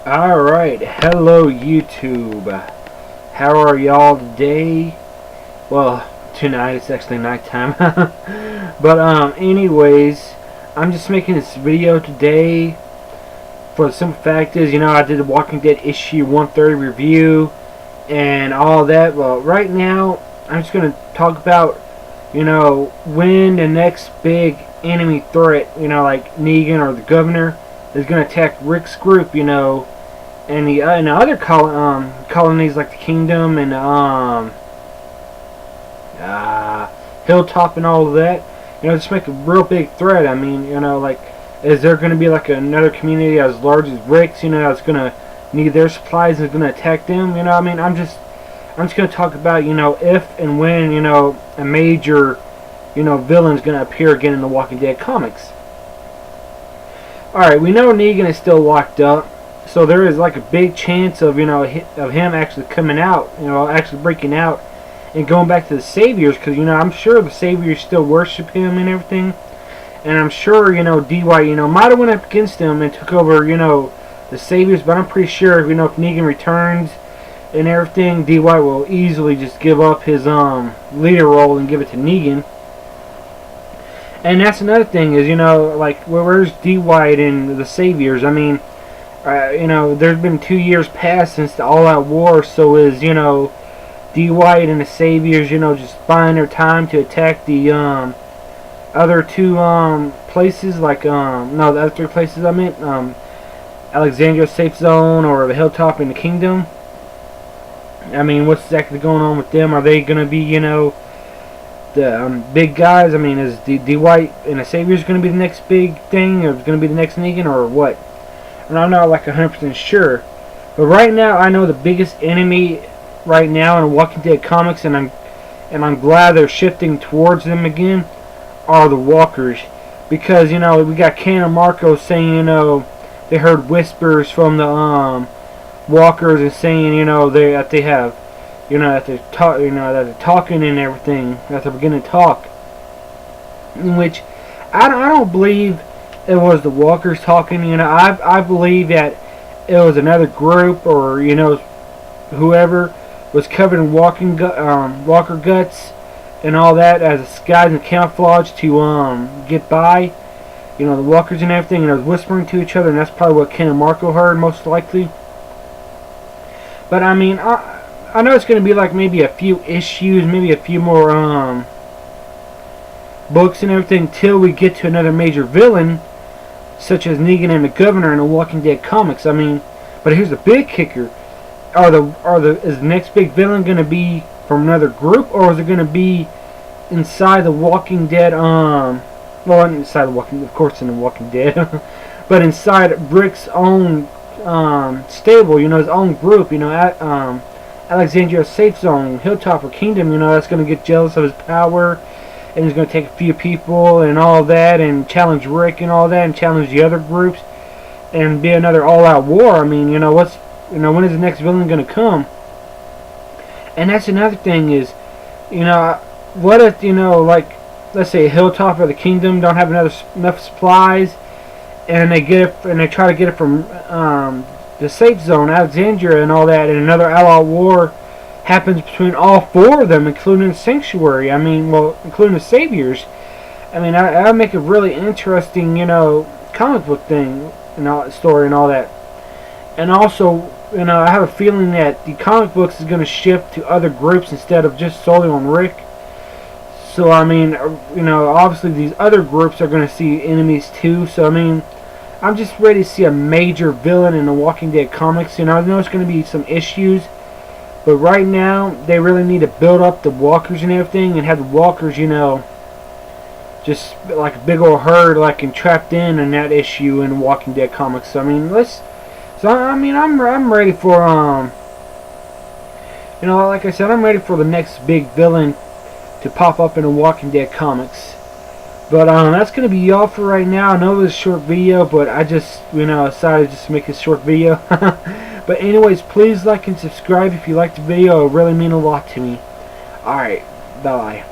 Alright, hello YouTube. How are y'all today? Well, tonight, it's actually nighttime. But anyways, I'm just making this video today for the simple fact is, I did the Walking Dead issue 130 review and all that. Well, right now, I'm just going to talk about, when the next big enemy threat, like Negan or the governor, is going to attack Rick's group, and the other colonies like the Kingdom and Hilltop and all of that, just make a real big threat. I mean, like, is there going to be like another community as large as Rick's, that's going to need their supplies and is going to attack them? I mean, I'm just going to talk about, if and when, a major, villain's going to appear again in the Walking Dead comics. Alright, we know Negan is still locked up, so there is like a big chance of, of him actually coming out, actually breaking out and going back to the Saviors, because, I'm sure the Saviors still worship him and everything. And I'm sure, D.Y., might have went up against him and took over, the Saviors, but I'm pretty sure, if Negan returns and everything, D.Y. will easily just give up his leader role and give it to Negan. And that's another thing is, like, where's D.Y. in the Saviors? I mean, there's been 2 years past since the all-out war, so is, D.Y. and the Saviors, just buying their time to attack the other two places, like, no, the other three places I meant, Alexandria Safe Zone or the Hilltop in the Kingdom. I mean, what's exactly going on with them? Are they going to be, the big guys? I mean, is D.Y. and the Saviors going to be the next big thing, or is going to be the next Negan, or what? And I'm not like 100% sure. But right now, I know the biggest enemy right now in Walking Dead comics, and I'm glad they're shifting towards them again, are the Walkers. Because, we got Ken and Marco saying, they heard whispers from the Walkers and saying, that they have, that they're talking and everything, that they're beginning to talk. In which I don't believe it was the Walkers talking. I believe that it was another group, or whoever was covered in walker guts and all that as a disguise and camouflage to get by. The Walkers and everything, and they was whispering to each other, and that's probably what Ken and Marco heard most likely. But I mean, I know it's going to be like maybe a few issues, maybe a few more books and everything till we get to another major villain, such as Negan and the Governor in the Walking Dead comics. I mean, but here's the big kicker: is the next big villain going to be from another group, or is it going to be inside the Walking Dead? Well, inside the Walking, of course, in the Walking Dead, but inside Rick's own stable, his own group, Alexandria Safe Zone, Hilltop, or Kingdom, that's going to get jealous of his power, and he's going to take a few people and all that, and challenge Rick and all that, and challenge the other groups, and be another all-out war. I mean, when is the next villain going to come? And that's another thing is, what if, like, let's say Hilltop or the Kingdom don't have enough supplies, and they try to get it from the Safe Zone, Alexandria, and all that, and another all-out war happens between all four of them, including the Sanctuary. I mean, well, including the Saviors. I mean, I'll make a really interesting, comic book thing, story and all that. And also, I have a feeling that the comic books is going to shift to other groups instead of just solely on Rick. So, I mean, obviously these other groups are going to see enemies too. So, I mean, I'm just ready to see a major villain in the Walking Dead comics. I know it's going to be some issues, but right now they really need to build up the Walkers and everything, and have the Walkers, just like a big old herd, like entrapped in that issue in the Walking Dead comics. So, I mean, I'm ready for like I said, I'm ready for the next big villain to pop up in the Walking Dead comics. But that's going to be all for right now. I know it was a short video, but I just, decided just to make this short video. But anyways, please like and subscribe if you liked the video. It really means a lot to me. Alright, bye.